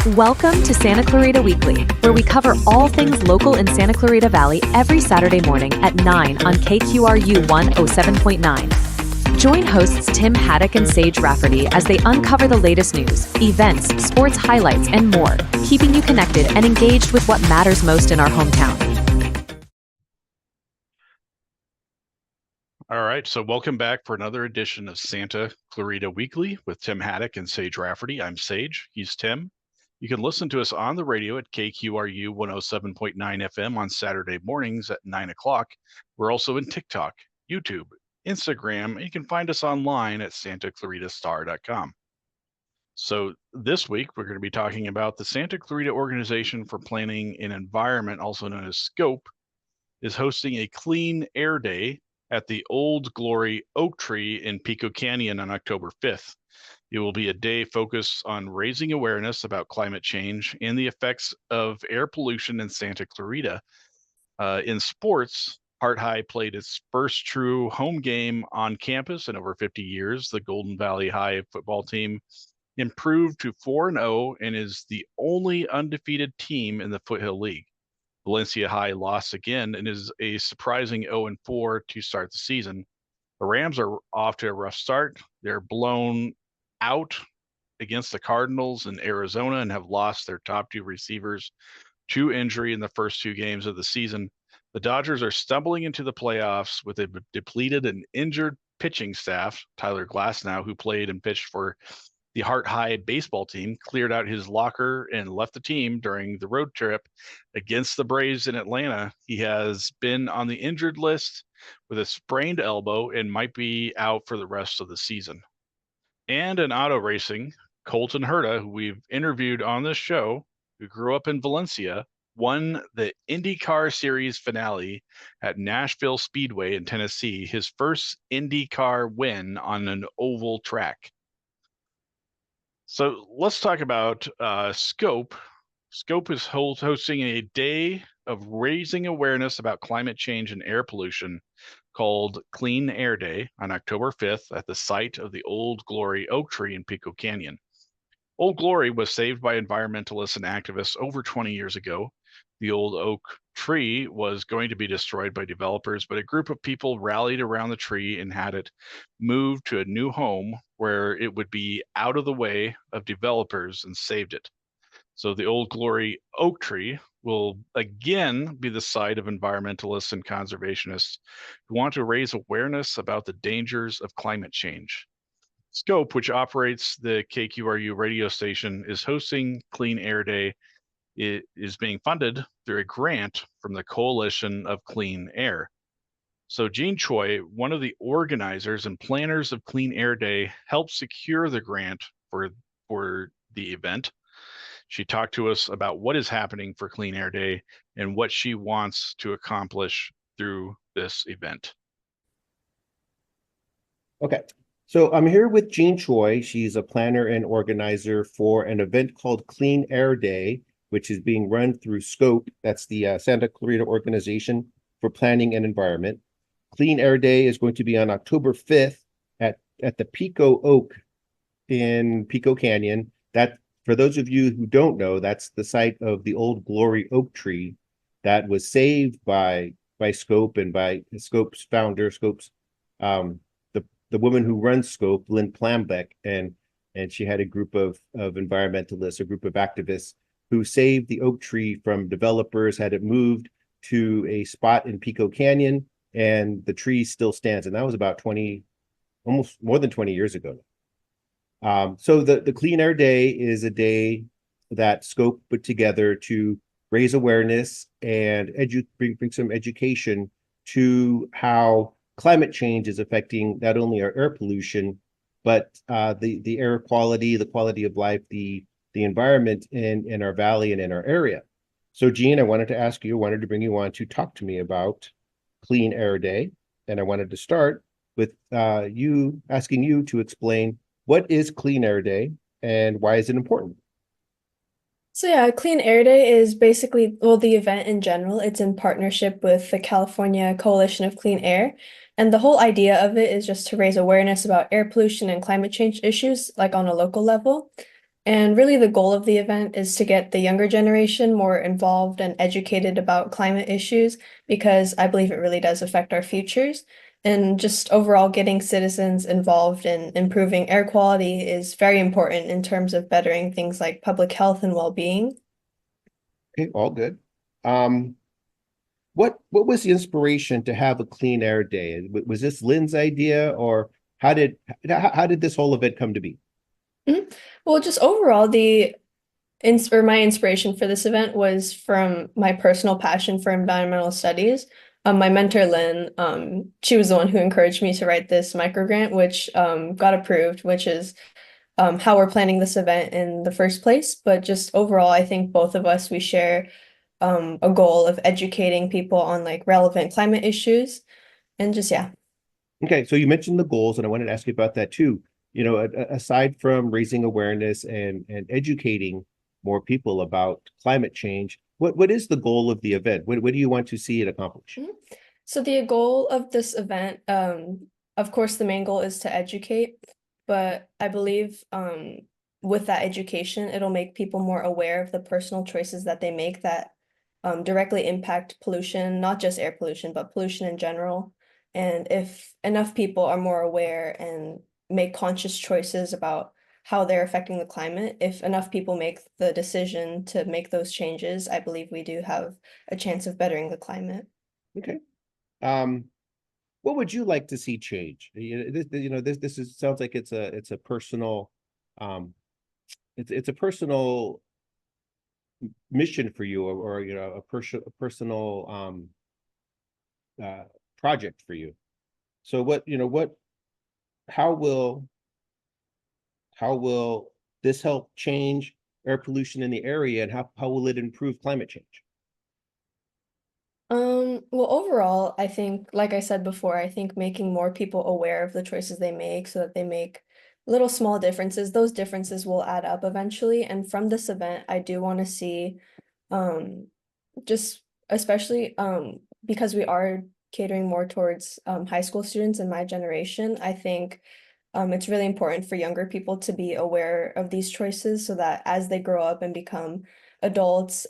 Welcome to Santa Clarita Weekly, where we cover all things local in Santa Clarita Valley every Saturday morning at 9 on KQRU 107.9. Join hosts Tim Haddock and Sage Rafferty as they uncover the latest news, events, sports highlights, and more, keeping you connected and engaged with what matters most in our hometown. All right, so welcome back for another edition of Santa Clarita Weekly with Tim Haddock and Sage Rafferty. I'm Sage, he's Tim. You can listen to us on the radio at KQRU 107.9 FM on Saturday mornings at 9 o'clock. We're also in TikTok, YouTube, Instagram, and you can find us online at santaclaritastar.com. So this week, we're going to be talking about the Santa Clarita Organization for Planning and Environment, also known as SCOPE, is hosting a Clean Air Day at the Old Glory Oak Tree in Pico Canyon on October 5th. It will be a day focused on raising awareness about climate change and the effects of air pollution in Santa Clarita. In sports, Hart High played its first true home game on campus in over 50 years. The Golden Valley High football team improved to 4-0 and is the only undefeated team in the Foothill League. Valencia High lost again and is a surprising 0-4 to start the season. The Rams are off to a rough start. They're blown out against the Cardinals in Arizona and have lost their top two receivers to injury in the first two games of the season. The Dodgers are stumbling into the playoffs with a depleted and injured pitching staff. Tyler Glasnow, who played and pitched for the Hart High baseball team, cleared out his locker and left the team during the road trip against the Braves in Atlanta. He has been on the injured list with a sprained elbow and might be out for the rest of the season. And in auto racing, Colton Herta, who we've interviewed on this show, who grew up in Valencia, won the Indy Car Series finale at Nashville Speedway in Tennessee, his first Indy Car win on an oval track. So let's talk about SCOPE. SCOPE is hosting a day of raising awareness about climate change and air pollution called Clean Air Day on October 5th at the site of the Old Glory Oak Tree in Pico Canyon. Old Glory was saved by environmentalists and activists over 20 years ago. The old oak tree was going to be destroyed by developers, but a group of people rallied around the tree and had it moved to a new home where it would be out of the way of developers and saved it. So the Old Glory Oak Tree will again be the site of environmentalists and conservationists who want to raise awareness about the dangers of climate change. SCOPE, which operates the KQRU radio station, is hosting Clean Air Day. It is being funded through a grant from the Coalition of Clean Air. So Jean Choi, one of the organizers and planners of Clean Air Day, helped secure the grant for the event. She talked to us about what is happening for Clean Air Day and what she wants to accomplish through this event. Okay, so I'm here with Jean Choi. She's a planner and organizer for an event called Clean Air Day, which is being run through SCOPE. That's the Santa Clarita Organization for Planning and Environment. Clean Air Day is going to be on October 5th at the Pico Oak in Pico Canyon. That, for those of you who don't know, that's the site of the Old Glory Oak Tree that was saved by SCOPE and by SCOPE's founder, SCOPE's the woman who runs SCOPE, Lynn Plambeck, and she had a group of environmentalists, a group of activists who saved the oak tree from developers, had it moved to a spot in Pico Canyon, and the tree still stands. And that was about almost more than 20 years ago. So the Clean Air Day is a day that SCOPE put together to raise awareness and bring some education to how climate change is affecting not only our air pollution, but the air quality, the quality of life, the environment in our valley and in our area. So Jean, I wanted to bring you on to talk to me about Clean Air Day. And I wanted to start with asking you to explain what is Clean Air Day and why is it important? So yeah, Clean Air Day is basically, the event in general. It's in partnership with the California Coalition of Clean Air. And the whole idea of it is just to raise awareness about air pollution and climate change issues, like on a local level. And really, the goal of the event is to get the younger generation more involved and educated about climate issues because I believe it really does affect our futures. And just overall, getting citizens involved in improving air quality is very important in terms of bettering things like public health and well-being. Okay, all good. Um, what was the inspiration to have a clean air day? Was this Lynn's idea, or how did how did this whole event come to be? Mhm. Well, just overall, my inspiration for this event was from my personal passion for environmental studies. My mentor, Lynn, she was the one who encouraged me to write this microgrant, which got approved, which is how we're planning this event in the first place. But just overall, I think both of us, we share a goal of educating people on like relevant climate issues and just, yeah. Okay, so you mentioned the goals, and I wanted to ask you about that too. You know, aside from raising awareness and educating more people about climate change, what is the goal of the event? What do you want to see it accomplish? Mhm. So the goal of this event, of course, the main goal is to educate, but I believe with that education, it'll make people more aware of the personal choices that they make that directly impact pollution, not just air pollution, but pollution in general. And if enough people are more aware and make conscious choices about how they're affecting the climate, if enough people make the decision to make those changes, I believe we do have a chance of bettering the climate. Okay. Um, what would you like to see change? This is sounds like it's a personal um it's a personal mission for you, or a personal uh project for you. So how will how will this help change air pollution in the area, and how will it improve climate change? Well, overall, I think, like I said before, I think making more people aware of the choices they make so that they make little small differences, those differences will add up eventually. And from this event, I do want to see, um, just especially because we are catering more towards high school students in my generation, I think it's really important for younger people to be aware of these choices so that as they grow up and become adults,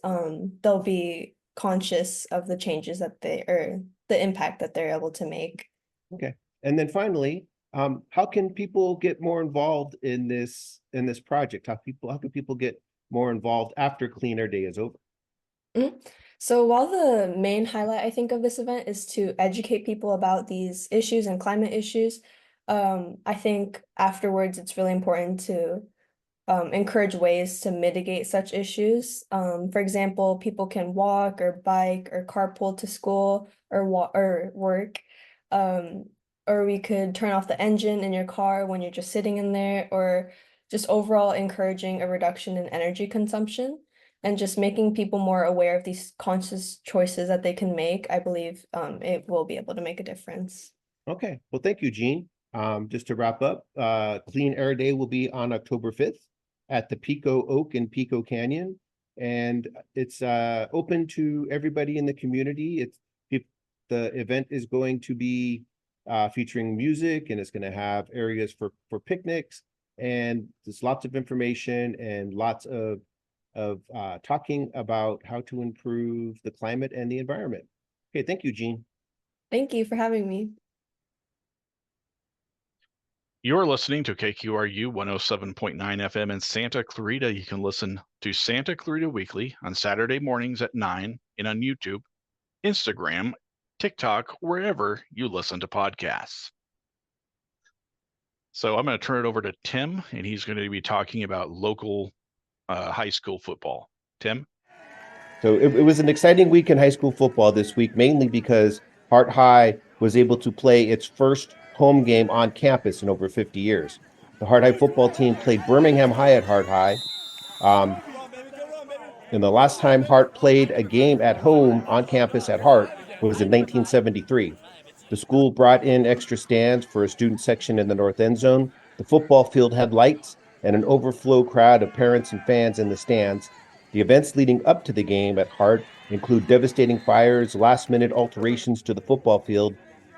they'll be conscious of the changes that they or the impact that they're able to make. Okay. And then finally, how can people get more involved in this project? How can people get more involved after Clean Air Day is over? Mhm. So while the main highlight I think of this event is to educate people about these issues and climate issues, I think afterwards it's really important to encourage ways to mitigate such issues. For example, people can walk or bike or carpool to school or work. Um, or we could turn off the engine in your car when you're just sitting in there, or just overall encouraging a reduction in energy consumption and just making people more aware of these conscious choices that they can make. I believe it will be able to make a difference. Okay. Well, thank you, Gene. Just to wrap up, Clean Air Day will be on October 5th at the Pico Oak in Pico Canyon. And it's open to everybody in the community. The event is going to be featuring music, and it's going to have areas for picnics, and there's lots of information and lots of talking about how to improve the climate and the environment. Okay, thank you, Gene. Thank you for having me. You're listening to KQRU 107.9 FM in Santa Clarita. You can listen to Santa Clarita Weekly on Saturday mornings at 9 and on YouTube, Instagram, TikTok, wherever you listen to podcasts. So I'm going to turn it over to Tim, and he's going to be talking about local high school football. Tim? So it was an exciting week in high school football this week, mainly because Hart High was able to play its first home game on campus in over 50 years. The Hart High football team played Birmingham High at Hart High. Um, and the last time Hart played a game at home on campus at Hart was in 1973. The school brought in extra stands for a student section in the north end zone. The football field had lights and an overflow crowd of parents and fans in the stands. The events leading up to the game at Hart include devastating fires, last-minute alterations to the football field,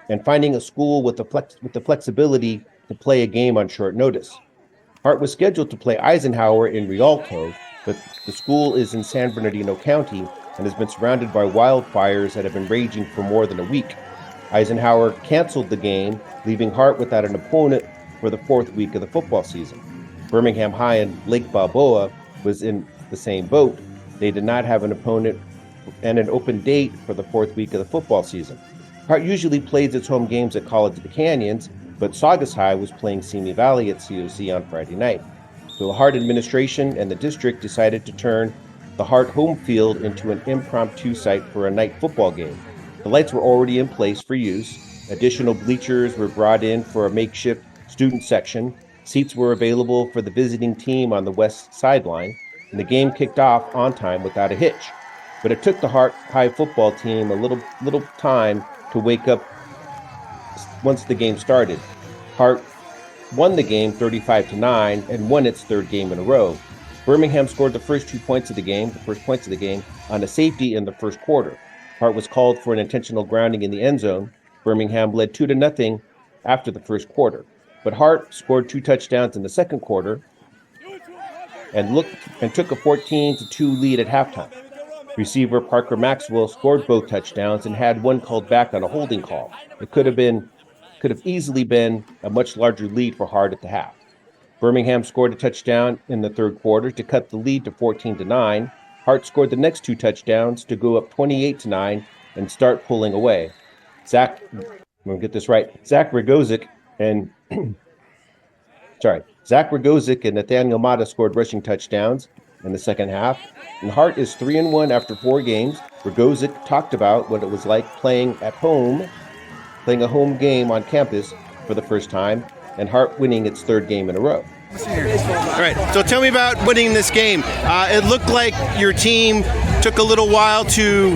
and finding a school with the flexibility to play a game on short notice. Hart was scheduled to play Eisenhower in Rialto, but the school is in San Bernardino County and has been surrounded by wildfires that have been raging for more than a week. Eisenhower canceled the game, leaving Hart without an opponent for the fourth week of the football season. Birmingham High and Lake Balboa was in the same boat. They did not have an opponent and an open date for the fourth week of the football season. Hart usually plays its home games at College of the Canyons, but Saugus High was playing Simi Valley at COC on Friday night. So the Hart administration and the district decided to turn the Hart home field into an impromptu site for a night football game. The lights were already in place for use. Additional bleachers were brought in for a makeshift student section. Seats were available for the visiting team on the west sideline, and the game kicked off on time without a hitch. But it took the Hart High football team a little time to wake up once the game started. Hart won the game 35-9 and won its third game in a row. Birmingham scored the first points of the game on a safety in the first quarter. Hart was called for an intentional grounding in the end zone. Birmingham led 2-0 after the first quarter. But Hart scored 2 touchdowns in the second quarter and took a 14-2 lead at halftime. Receiver Parker Maxwell scored both touchdowns and had one called back on a holding call. It could have easily been a much larger lead for Hart at the half. Birmingham scored a touchdown in the third quarter to cut the lead to 14-9. Hart scored the next 2 touchdowns to go up 28-9 and start pulling away. Zach Ragozic and Nathaniel Mata scored rushing touchdowns in the second half. And Hart is 3-1 after 4 games. Ragozic talked about what it was like playing a home game on campus for the first time, and Hart winning its third game in a row. All right, so tell me about winning this game. It looked like your team took a little while to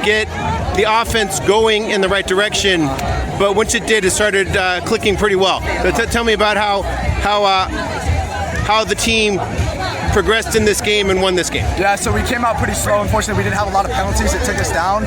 get the offense going in the right direction, but once it did, it started clicking pretty well. So tell me about how the team progressed in this game and won this game. Yeah, so we came out pretty slow. Unfortunately, we didn't have a lot of penalties that took us down,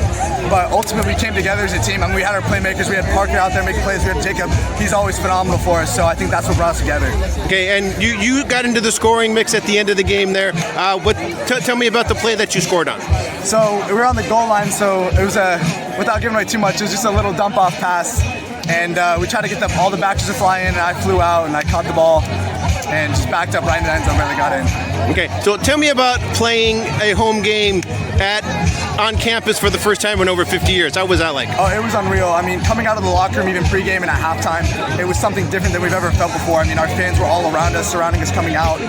but ultimately we came together as a team. I mean, we had our playmakers. We had Parker out there making plays. We had Jacob. He's always phenomenal for us, so I think that's what brought us together. Okay, and you got into the scoring mix at the end of the game there. Tell me about the play that you scored on. So we were on the goal line, so it was without giving away too much, it was just a little dump-off pass, and we tried to get all the backers to fly in, and I flew out, and I caught the ball, and just backed up right in the end zone, really got in. Okay, so tell me about playing a home game on campus for the first time in over 50 years. How was that like? Oh, it was unreal. I mean, coming out of the locker room, even pregame and at halftime, it was something different than we've ever felt before. I mean, our fans were all around us, surrounding us coming out.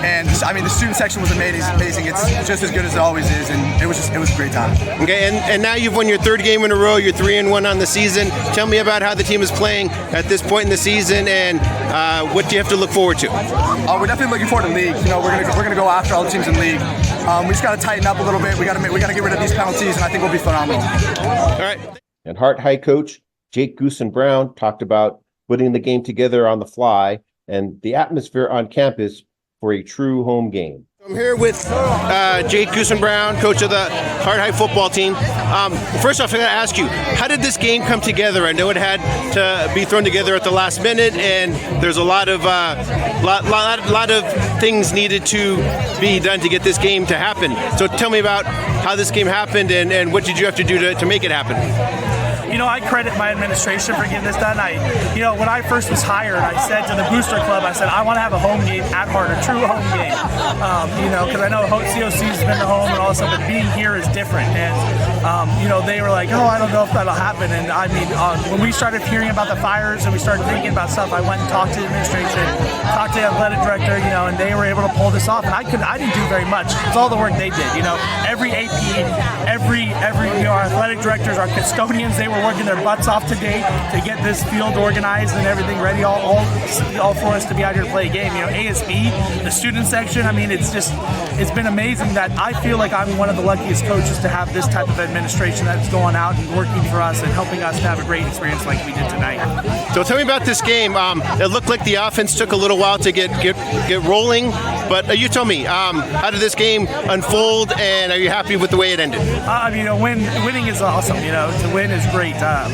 And I mean, the student section was amazing. It's just as good as it always is, and it was a great time. Okay, and now you've won your third game in a row. You're 3-1 on the season. Tell me about how the team is playing at this point in the season, and what do you have to look forward to? We're definitely looking forward to league. You know, we're gonna go after all the teams in league. We just got to tighten up a little bit. We got to get rid of these penalties, and I think we'll be phenomenal. All right. And Hart High coach Jake Goosen Brown talked about putting the game together on the fly and the atmosphere on campus for a true home game. I'm here with Jake Goosen Brown, coach of the Hart High football team. First off, I got to ask you, how did this game come together? I know it had to be thrown together at the last minute, and there's a lot of things needed to be done to get this game to happen. So tell me about how this game happened, and what did you have to do to make it happen? You know, I credit my administration for getting this done. When I first was hired, I said to the Booster Club, I want to have a home game at Hart, a true home game. Because I know COC has been the home and all that stuff, but being here is different. And, they were like, I don't know if that'll happen. And I mean, when we started hearing about the fires and we started thinking about stuff, I went and talked to the administration, talked to the athletic director, and they were able to pull this off. And I didn't do very much. It's all the work they did. Every AP, our athletic directors, our custodians, they were working their butts off today to get this field organized and everything ready, all for us to be out here to play a game. ASB, the student section, it's been amazing that I feel like I'm one of the luckiest coaches to have this type of administration that's going out and working for us and helping us to have a great experience like we did tonight. So tell me about this game. It looked like the offense took a little while to get rolling, But you tell me, how did this game unfold, and are you happy with the way it ended? Winning is awesome. To win is great. I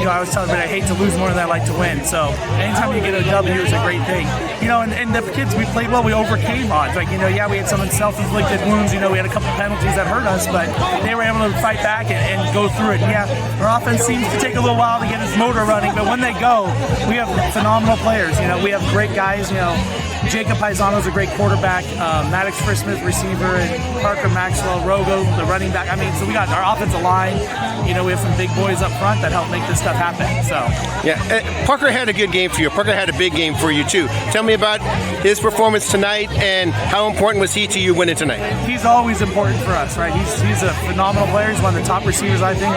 always tell everybody I hate to lose more than I like to win. So anytime you get a W is a great thing. And the kids, we played well. We overcame odds. We had some self-inflicted wounds. We had a couple penalties that hurt us, but they were able to fight back and go through it. Our offense seems to take a little while to get its motor running, but when they go, we have phenomenal players. We have great guys. Jacob Paisano is a great quarterback. Maddox Christmas, receiver, and Parker Maxwell, Rogo, the running back. So we got our offensive line. We have some big boys up front that help make this stuff happen. So Parker had a good game for you. Parker had a big game for you too. Tell me about his performance tonight and how important was he to you winning tonight? He's always important for us, right? He's a phenomenal player. He's one of the top receivers, I think,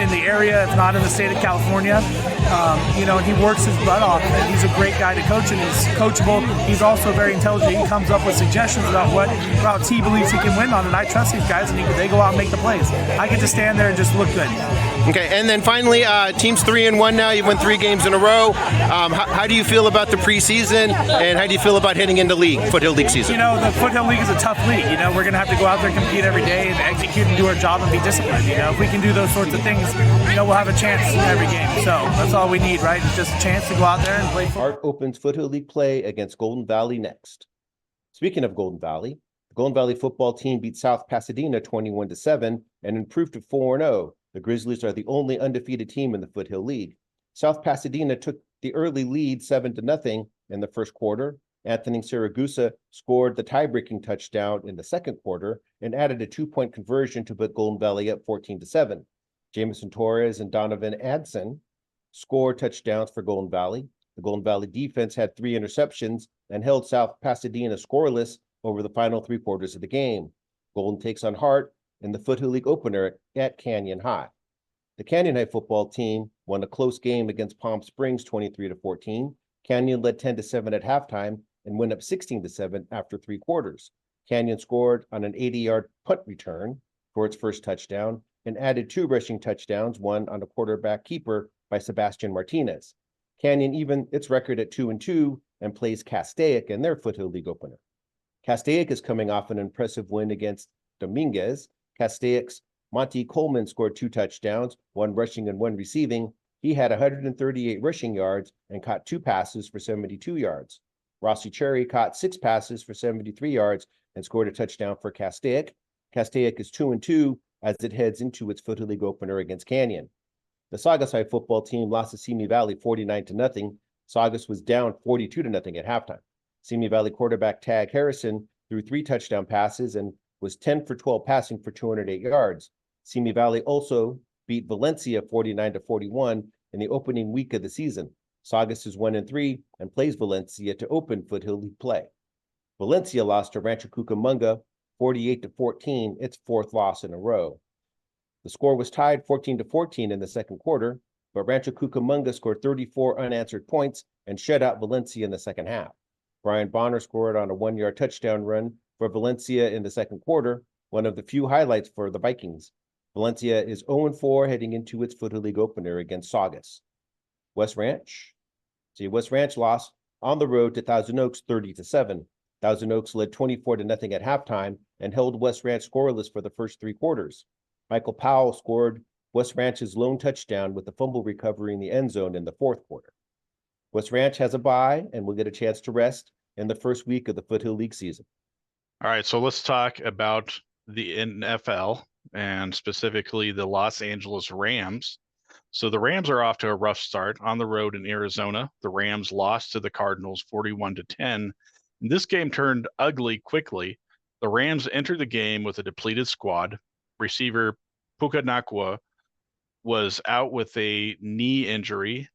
in the area, if not in the state of California. And he works his butt off, and he's a great guy to coach, and he's coachable. He's also very intelligent. He comes up with suggestions about what routes he believes he can win on, and I trust these guys, and they go out and make the plays. I get to stand there and just look good. Okay, and then finally, team's 3-1 now. You've won 3 games in a row. How do you feel about the preseason, and how do you feel about heading into Foothill League season? The Foothill League is a tough league. We're going to have to go out there and compete every day and execute and do our job and be disciplined. If we can do those sorts of things, we'll have a chance in every game. So that's all we need, right? It's just a chance to go out there and play. Hart opens Foothill League play against Golden Valley next. Speaking of Golden Valley, the Golden Valley football team beat South Pasadena 21-7 and improved to 4-0. The Grizzlies are the only undefeated team in the Foothill League. South Pasadena took the early lead 7-0 in the first quarter. Anthony Saragusa scored the tie-breaking touchdown in the second quarter and added a 2-point conversion to put Golden Valley up 14-7. Jamison Torres and Donovan Adson scored touchdowns for Golden Valley. The Golden Valley defense had 3 interceptions and held South Pasadena scoreless over the final 3 quarters of the game. Golden takes on Hart in the Foothill League opener at Canyon High. The Canyon High football team won a close game against Palm Springs 23-14. Canyon led 10-7 at halftime and went up 16-7 after 3 quarters. Canyon scored on an 80-yard punt return for its first touchdown and added 2 rushing touchdowns, one on a quarterback keeper by Sebastian Martinez. Canyon even its record at 2-2 and plays Castaic in their Foothill League opener. Castaic is coming off an impressive win against Dominguez. Castaic's Monty Coleman scored 2 touchdowns, 1 rushing and 1 receiving. He had 138 rushing yards and caught 2 passes for 72 yards. Rossi Cherry caught 6 passes for 73 yards and scored a touchdown for Castaic. Castaic is 2-2 as it heads into its Foothill League opener against Canyon. The Saugus High football team lost to Simi Valley 49-0. Saugus was down 42-0 at halftime. Simi Valley quarterback Tag Harrison threw 3 touchdown passes and was 10 for 12 passing for 208 yards. Simi Valley also beat Valencia 49-41 in the opening week of the season. Saugus is 1-3 and plays Valencia to open Foothill League play. Valencia lost to Rancho Cucamonga 48-14, its 4th loss in a row. The score was tied 14-14 in the second quarter, but Rancho Cucamonga scored 34 unanswered points and shut out Valencia in the second half. Brian Bonner scored on a 1-yard touchdown run for Valencia in the second quarter, one of the few highlights for the Vikings. Valencia is 0-4 heading into its Foothill League opener against Saugus. West Ranch lost on the road to Thousand Oaks 30-7. Thousand Oaks led 24-0 at halftime and held West Ranch scoreless for the first 3 quarters. Michael Powell scored West Ranch's lone touchdown with the fumble recovery in the end zone in the 4th quarter. West Ranch has a bye and will get a chance to rest in the first week of the Foothill League season. All right, so let's talk about the NFL and specifically the Los Angeles Rams. So the Rams are off to a rough start on the road in Arizona. The Rams lost to the Cardinals 41-10. This game turned ugly quickly. The Rams entered the game with a depleted squad. Receiver Puka Nakua was out with a knee injury,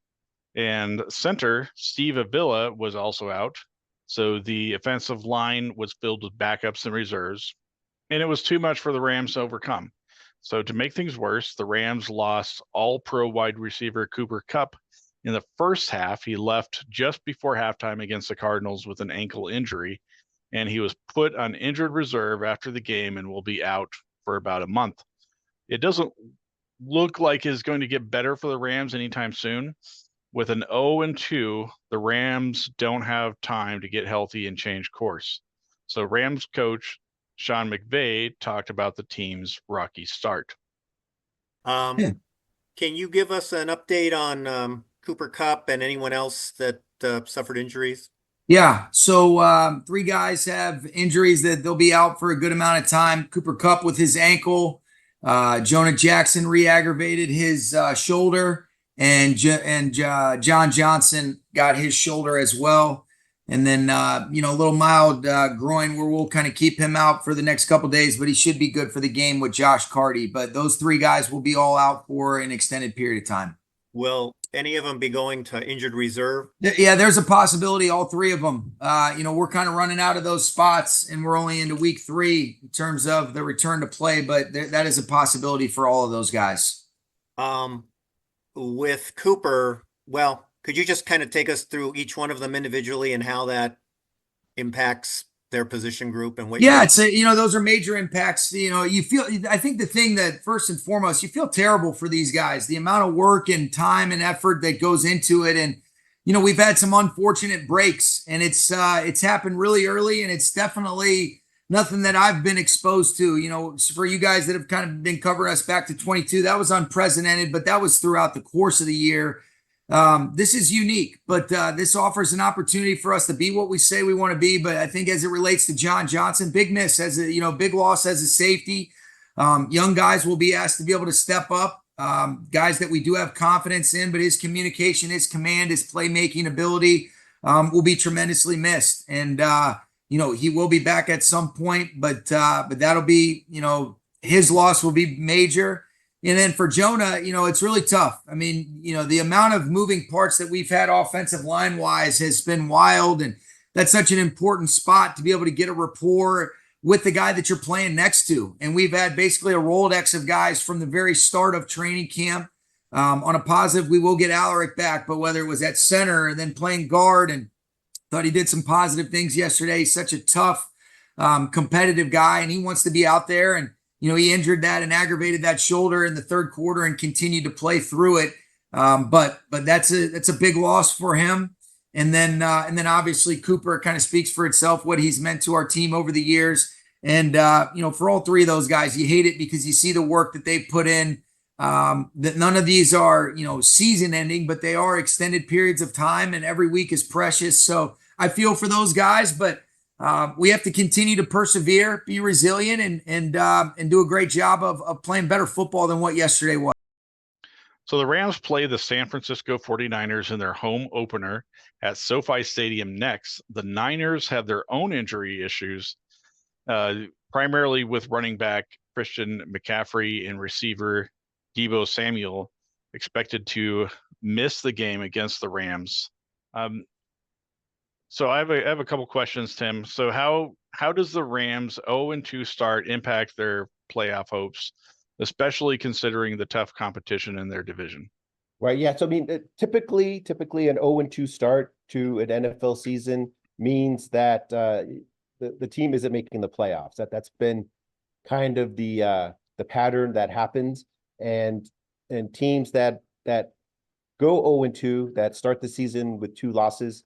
and center Steve Avila was also out. So the offensive line was filled with backups and reserves, and it was too much for the Rams to overcome. So to make things worse, the Rams lost all-pro wide receiver Cooper Kupp. In the first half, he left just before halftime against the Cardinals with an ankle injury, and he was put on injured reserve after the game and will be out for about a month. It doesn't look like it's going to get better for the Rams anytime soon. With an 0-2, the Rams don't have time to get healthy and change course. So Rams coach Sean McVay talked about the team's rocky start. Can you give us an update on Cooper Kupp and anyone else that suffered injuries? Yeah. So 3 guys have injuries that they'll be out for a good amount of time. Cooper Kupp with his ankle. Jonah Jackson re-aggravated his shoulder, and John Johnson got his shoulder as well. And then, a little mild groin where we'll kind of keep him out for the next couple days, but he should be good for the game with Josh Carty. But those 3 guys will be all out for an extended period of time. Will any of them be going to injured reserve? Yeah, there's a possibility, all 3 of them. We're kind of running out of those spots, and we're only into week 3 in terms of the return to play, but that is a possibility for all of those guys. With Cooper, well, could you just kind of take us through each one of them individually and how that impacts their position group and what? Yeah, it's those are major impacts. I think the thing that first and foremost, you feel terrible for these guys, the amount of work and time and effort that goes into it. And, we've had some unfortunate breaks, and it's happened really early, and it's definitely nothing that I've been exposed to. For you guys that have kind of been covering us back to 22, that was unprecedented, but that was throughout the course of the year. This is unique, but this offers an opportunity for us to be what we say we want to be. But I think as it relates to John Johnson, big miss as a, big loss as a safety. Young guys will be asked to be able to step up. Guys that we do have confidence in, but his communication, his command, his playmaking ability will be tremendously missed. And he will be back at some point, but that'll be, his loss will be major. And then for Jonah, it's really tough. I mean, the amount of moving parts that we've had offensive line wise has been wild. And that's such an important spot to be able to get a rapport with the guy that you're playing next to. And we've had basically a Rolodex of guys from the very start of training camp. On a positive, we will get Alaric back, but whether it was at center and then playing guard, and thought he did some positive things yesterday. He's such a tough, competitive guy, and he wants to be out there. And he injured that and aggravated that shoulder in the 3rd quarter and continued to play through it. But that's a big loss for him. And then obviously Cooper kind of speaks for itself, what he's meant to our team over the years. And, for all 3 of those guys, you hate it because you see the work that they put in, that none of these are, season ending, but they are extended periods of time, and every week is precious. So I feel for those guys, but we have to continue to persevere, be resilient, and do a great job of playing better football than what yesterday was. So the Rams play the San Francisco 49ers in their home opener at SoFi Stadium next. The Niners have their own injury issues, primarily with running back Christian McCaffrey and receiver Deebo Samuel expected to miss the game against the Rams. So I have a couple questions, Tim. So how does the Rams 0-2 start impact their playoff hopes, especially considering the tough competition in their division? Right. Yeah. So I mean, typically an 0-2 start to an NFL season means that the team isn't making the playoffs. That's been kind of the pattern that happens, and teams that go 0-2, that start the season with 2 losses,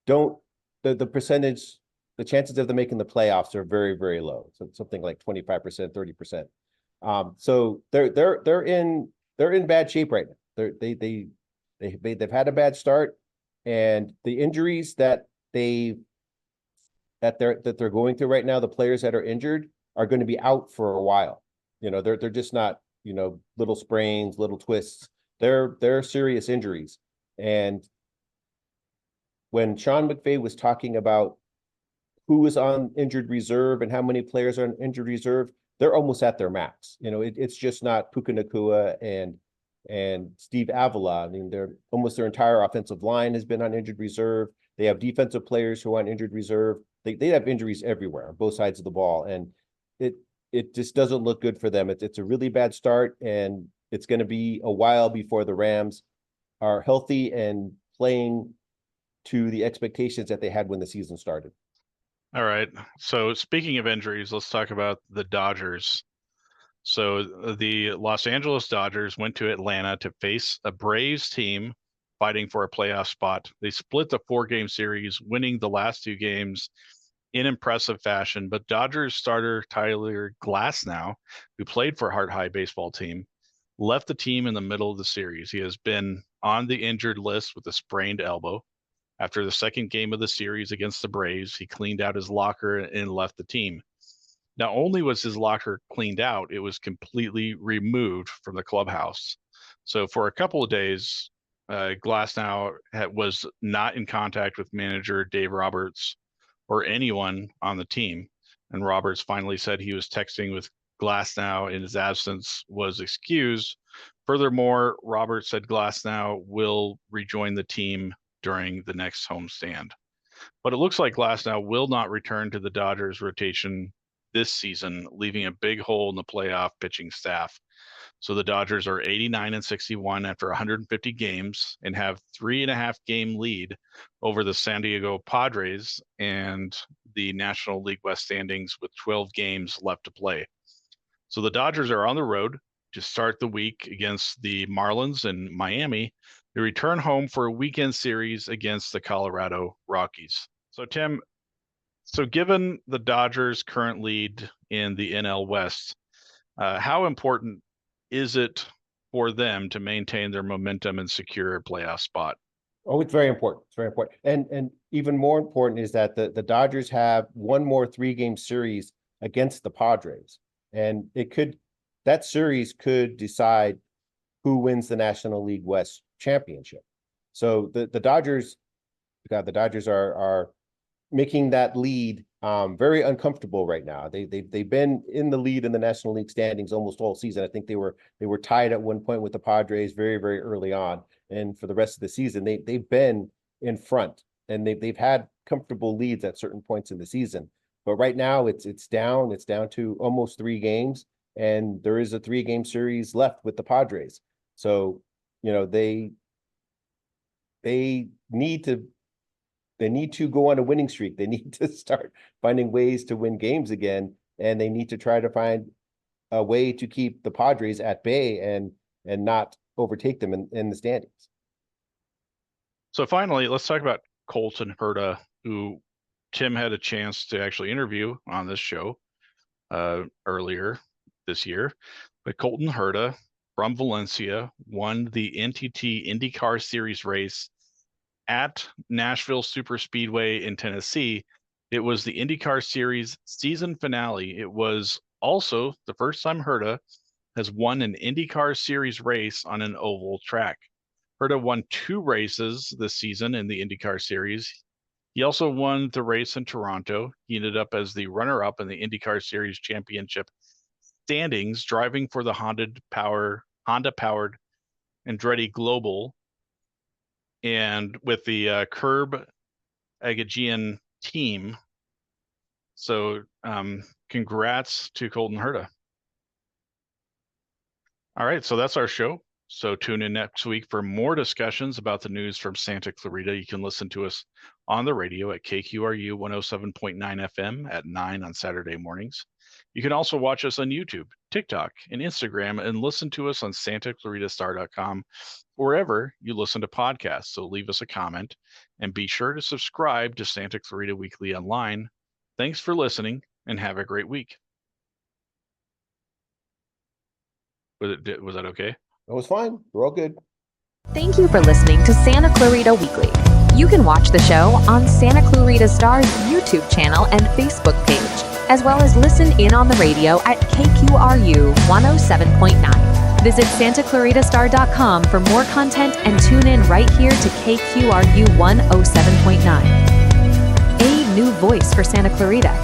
don't the percentage, the chances of them making the playoffs are very, very low. So something like 25%, 30%. So they're in bad shape right now. They've had a bad start, and the injuries that they're going through right now, the players that are injured are going to be out for a while. They're just not, little sprains, little twists. They're serious injuries. And when Sean McVay was talking about who was on injured reserve and how many players are on injured reserve, they're almost at their max. It's just not Puka Nacua and Steve Avila. I mean, their entire offensive line has been on injured reserve. They have defensive players who are on injured reserve. They have injuries everywhere on both sides of the ball, and it just doesn't look good for them. It's a really bad start, and it's going to be a while before the Rams are healthy and playing to the expectations that they had when the season started. All right. So speaking of injuries, let's talk about the Dodgers. So the Los Angeles Dodgers went to Atlanta to face a Braves team fighting for a playoff spot. They split the 4-game series, winning the last 2 games in impressive fashion, but Dodgers starter Tyler Glasnow, who played for Hart High baseball team, left the team in the middle of the series. He has been on the injured list with a sprained elbow. After the second game of the series against the Braves, he cleaned out his locker and left the team. Not only was his locker cleaned out, it was completely removed from the clubhouse. So for a couple of days, Glasnow was not in contact with manager Dave Roberts or anyone on the team. And Roberts finally said he was texting with Glasnow in his absence was excused. Furthermore, Roberts said Glasnow will rejoin the team during the next homestand. But it looks like Glasnow will not return to the Dodgers rotation this season, leaving a big hole in the playoff pitching staff. So the Dodgers are 89-61 after 150 games and have 3.5 game lead over the San Diego Padres and the National League West standings with 12 games left to play. So the Dodgers are on the road to start the week against the Marlins in Miami. They return home for a weekend series against the Colorado Rockies. So Tim, given the Dodgers' current lead in the NL West, how important is it for them to maintain their momentum and secure a playoff spot? Oh, it's very important. It's very important. And even more important is that the Dodgers have one more 3-game series against the Padres. And that series could decide who wins the National League West championship. So the Dodgers are making that lead very uncomfortable right now. They've been in the lead in the National League standings almost all season. I think they were tied at one point with the Padres very, very early on. And for the rest of the season, they've been in front, and they've had comfortable leads at certain points in the season. But right now it's down to almost 3 games, and there is a 3-game series left with the Padres. So, they need to go on a winning streak. They need to start finding ways to win games again, and they need to try to find a way to keep the Padres at bay and not overtake them in the standings. So finally, let's talk about Colton Herta, who Tim had a chance to actually interview on this show earlier this year. But Colton Herta from Valencia won the NTT Indy Car Series race at Nashville Superspeedway in Tennessee. It was the Indy Car Series season finale. It was also the first time Herta has won an Indy Car Series race on an oval track. Herta won 2 races this season in the Indy Car Series. He also won the race in Toronto. He ended up as the runner-up in the Indy Car Series championship standings, driving for the Honda-powered Andretti Global, and with the Curb Agagian team. So congrats to Colton Herta. All right, so that's our show. So tune in next week for more discussions about the news from Santa Clarita. You can listen to us on the radio at KQRU 107.9 FM at 9 on Saturday mornings. You can also watch us on YouTube, TikTok, and Instagram, and listen to us on SantaClaritaStar.com, wherever you listen to podcasts. So leave us a comment and be sure to subscribe to Santa Clarita Weekly Online. Thanks for listening and have a great week. Was that okay? It was fine. We're all good. Thank you for listening to Santa Clarita Weekly. You can watch the show on Santa Clarita Star's YouTube channel and Facebook page, as well as listen in on the radio at KQRU 107.9. Visit SantaClaritaStar.com for more content and tune in right here to KQRU 107.9. A new voice for Santa Clarita.